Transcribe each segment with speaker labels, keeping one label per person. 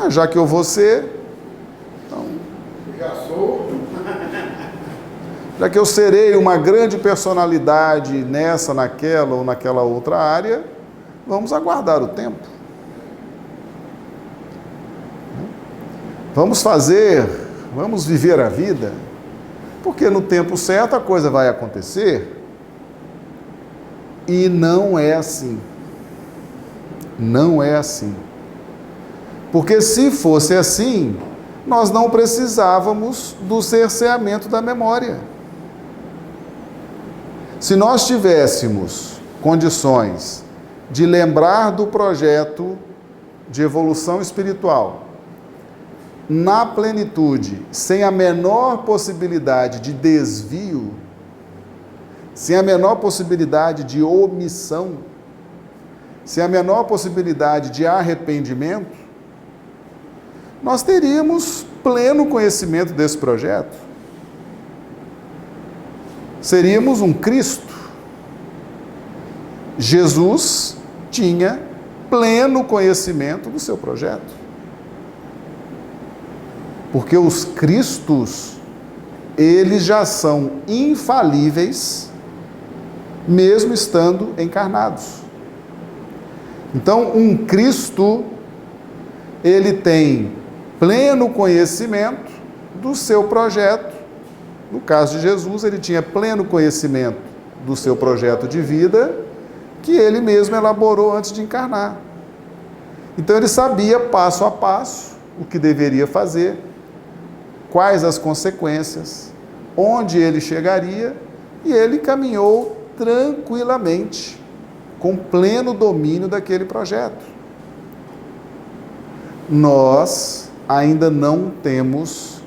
Speaker 1: Já que eu vou ser, então,
Speaker 2: Já sou.
Speaker 1: já que eu serei uma grande personalidade nessa, naquela ou naquela outra área, vamos aguardar o tempo. Vamos viver a vida, porque no tempo certo a coisa vai acontecer. E não é assim. Não é assim. Porque se fosse assim, nós não precisávamos do cerceamento da memória. Se nós tivéssemos condições de lembrar do projeto de evolução espiritual na plenitude, sem a menor possibilidade de desvio, sem a menor possibilidade de omissão, sem a menor possibilidade de arrependimento, nós teríamos pleno conhecimento desse projeto. Seríamos um Cristo. Jesus tinha pleno conhecimento do seu projeto. Porque os Cristos, eles já são infalíveis, mesmo estando encarnados. Então, um Cristo, ele tem pleno conhecimento do seu projeto. No caso de Jesus, ele tinha pleno conhecimento do seu projeto de vida, que ele mesmo elaborou antes de encarnar. Então, ele sabia passo a passo o que deveria fazer, quais as consequências, onde ele chegaria, e ele caminhou tranquilamente, com pleno domínio daquele projeto. Nós ainda não temos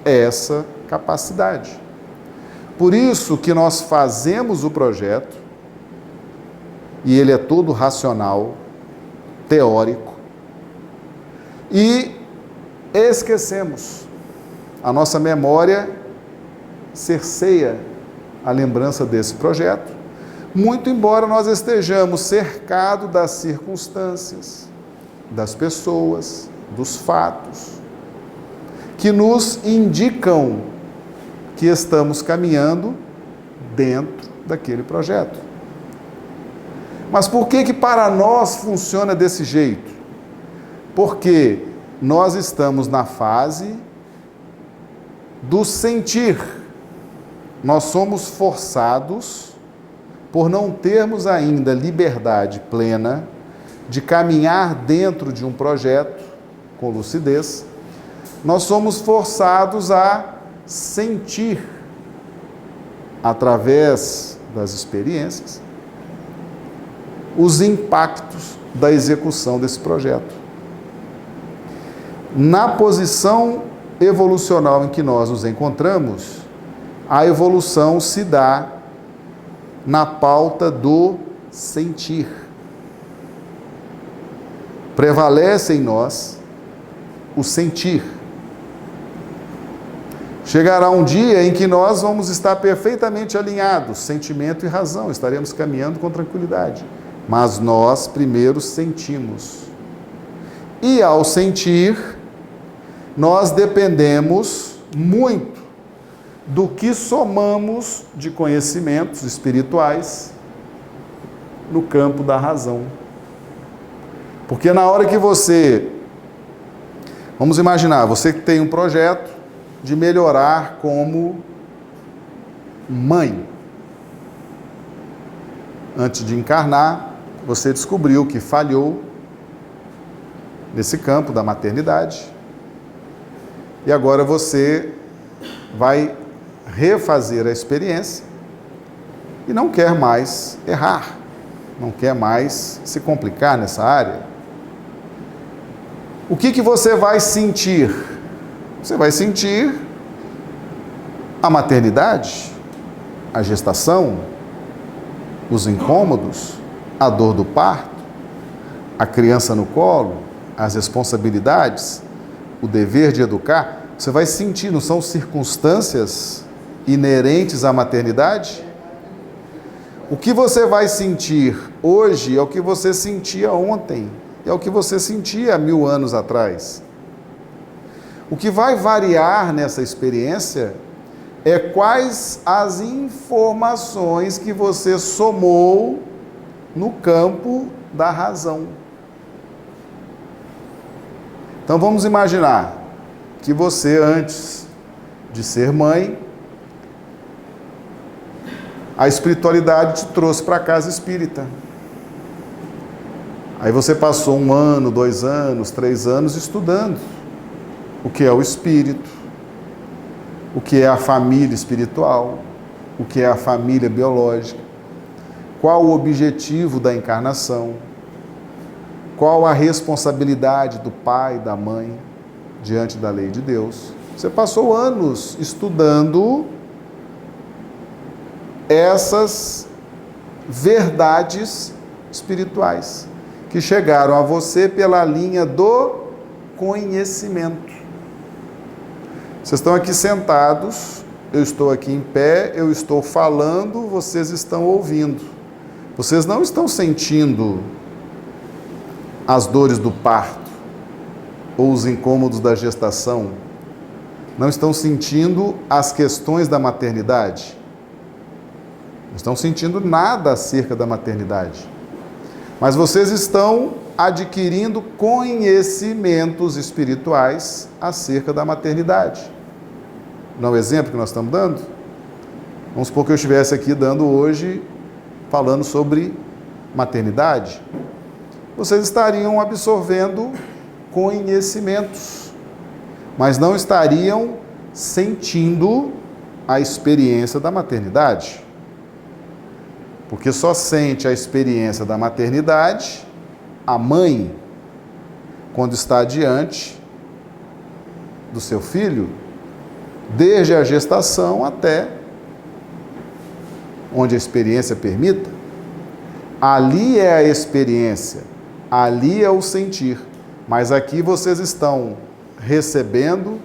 Speaker 1: essa capacidade. Por isso que nós fazemos o projeto, e ele é todo racional, teórico, e esquecemos. A nossa memória cerceia a lembrança desse projeto, muito embora nós estejamos cercados das circunstâncias, das pessoas, dos fatos, que nos indicam que estamos caminhando dentro daquele projeto. Mas por que para nós funciona desse jeito? Porque nós estamos na fase do sentir. Nós somos forçados, por não termos ainda liberdade plena de caminhar dentro de um projeto com lucidez, nós somos forçados a sentir, através das experiências, os impactos da execução desse projeto. Na posição evolucional em que nós nos encontramos, a evolução se dá na pauta do sentir. Prevalece em nós o sentir. Chegará um dia em que nós vamos estar perfeitamente alinhados, sentimento e razão, estaremos caminhando com tranquilidade. Mas nós primeiro sentimos. E ao sentir, nós dependemos muito do que somamos de conhecimentos espirituais no campo da razão. Porque na hora que você, vamos imaginar, você que tem um projeto de melhorar como mãe. Antes de encarnar, você descobriu que falhou nesse campo da maternidade. E agora você vai refazer a experiência e não quer mais errar, não quer mais se complicar nessa área. O que você vai sentir? Você vai sentir a maternidade, a gestação, os incômodos, a dor do parto, a criança no colo, as responsabilidades, o dever de educar. Você vai sentir, não são circunstâncias inerentes à maternidade? O que você vai sentir hoje é o que você sentia ontem, e ao que você sentia há 1000 anos atrás. O que vai variar nessa experiência é quais as informações que você somou no campo da razão. Então vamos imaginar que você, antes de ser mãe, a espiritualidade te trouxe para a casa espírita. Aí você passou 1 ano, 2 anos, 3 anos estudando o que é o espírito, o que é a família espiritual, o que é a família biológica, qual o objetivo da encarnação, qual a responsabilidade do pai, da mãe, diante da lei de Deus. Você passou anos estudando essas verdades espirituais que chegaram a você pela linha do conhecimento. Vocês estão aqui sentados, eu estou aqui em pé, eu estou falando, vocês estão ouvindo. Vocês não estão sentindo as dores do parto ou os incômodos da gestação. Não estão sentindo as questões da maternidade. Não estão sentindo nada acerca da maternidade. Mas vocês estão adquirindo conhecimentos espirituais acerca da maternidade. Não é o exemplo que nós estamos dando? Vamos supor que eu estivesse aqui dando hoje, falando sobre maternidade. Vocês estariam absorvendo conhecimentos, mas não estariam sentindo a experiência da maternidade. Porque só sente a experiência da maternidade a mãe, quando está diante do seu filho, desde a gestação até onde a experiência permita. Ali é a experiência, ali é o sentir. Mas aqui vocês estão recebendo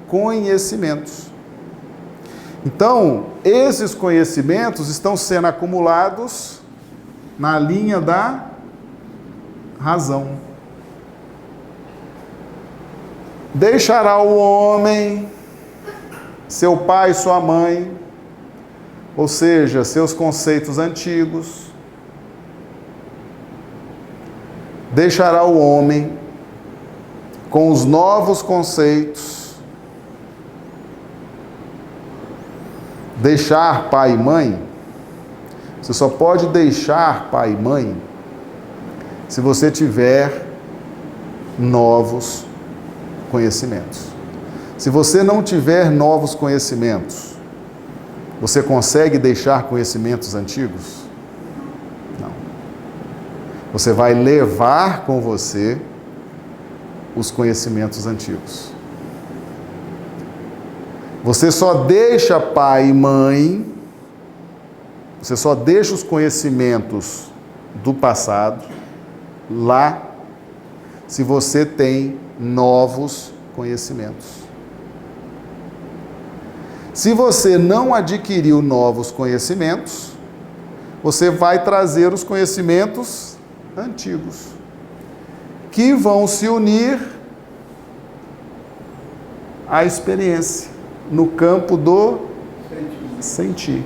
Speaker 1: conhecimentos. Então, esses conhecimentos estão sendo acumulados na linha da razão. Deixará o homem seu pai e sua mãe, ou seja, seus conceitos antigos. Deixará o homem com os novos conceitos. Deixar pai e mãe, você só pode deixar pai e mãe se você tiver novos conhecimentos. Se você não tiver novos conhecimentos, você consegue deixar conhecimentos antigos? Não. Você vai levar com você os conhecimentos antigos. Você só deixa pai e mãe, você só deixa os conhecimentos do passado lá, se você tem novos conhecimentos. Se você não adquiriu novos conhecimentos, você vai trazer os conhecimentos antigos, que vão se unir à experiência, no campo do sentir.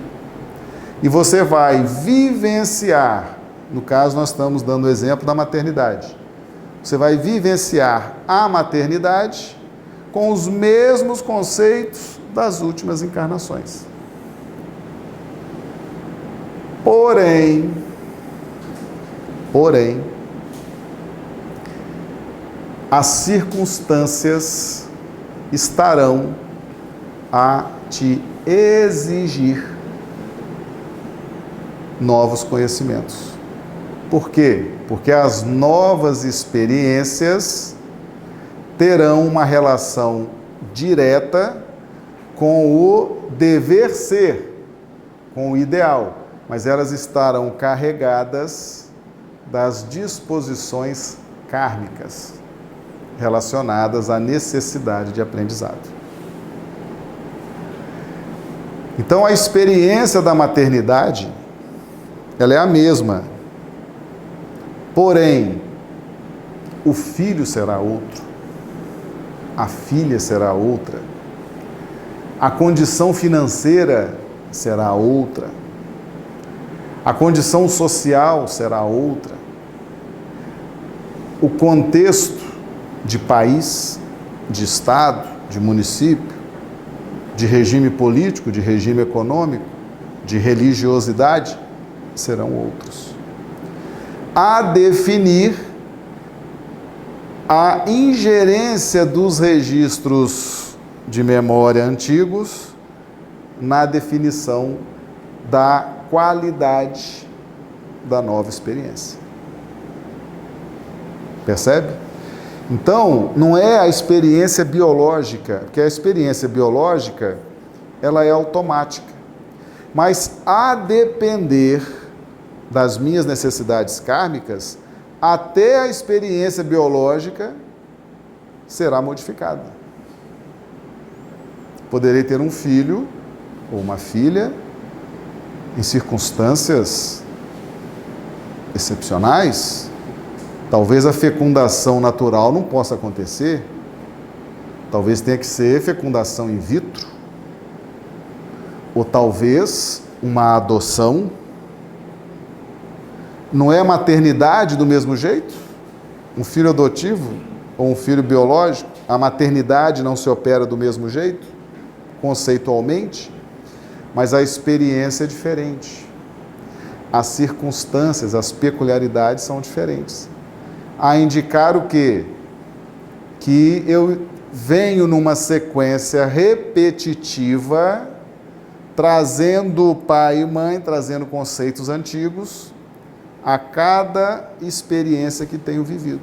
Speaker 1: E você vai vivenciar, no caso nós estamos dando o exemplo da maternidade, você vai vivenciar a maternidade com os mesmos conceitos das últimas encarnações. Porém, as circunstâncias estarão a te exigir novos conhecimentos. Por quê? Porque as novas experiências terão uma relação direta com o dever ser, com o ideal, mas elas estarão carregadas das disposições kármicas relacionadas à necessidade de aprendizado. Então, a experiência da maternidade, ela é a mesma. Porém, o filho será outro, a filha será outra, a condição financeira será outra, a condição social será outra, o contexto de país, de estado, de município, de regime político, de regime econômico, de religiosidade, serão outros. A definir a ingerência dos registros de memória antigos na definição da qualidade da nova experiência. Percebe? Então, não é a experiência biológica, porque a experiência biológica, ela é automática. Mas a depender das minhas necessidades kármicas, até a experiência biológica será modificada. Poderei ter um filho ou uma filha em circunstâncias excepcionais. Talvez a fecundação natural não possa acontecer. Talvez tenha que ser fecundação in vitro. Ou talvez uma adoção. Não é a maternidade do mesmo jeito? Um filho adotivo ou um filho biológico, a maternidade não se opera do mesmo jeito, conceitualmente, mas a experiência é diferente. As circunstâncias, as peculiaridades são diferentes. A indicar o quê? Que eu venho numa sequência repetitiva, trazendo pai e mãe, trazendo conceitos antigos, a cada experiência que tenho vivido.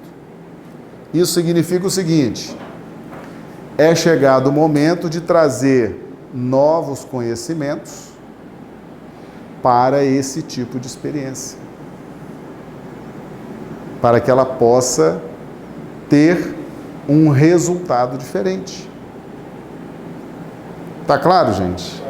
Speaker 1: Isso significa o seguinte: é chegado o momento de trazer novos conhecimentos para esse tipo de experiência, para que ela possa ter um resultado diferente. Tá claro, gente?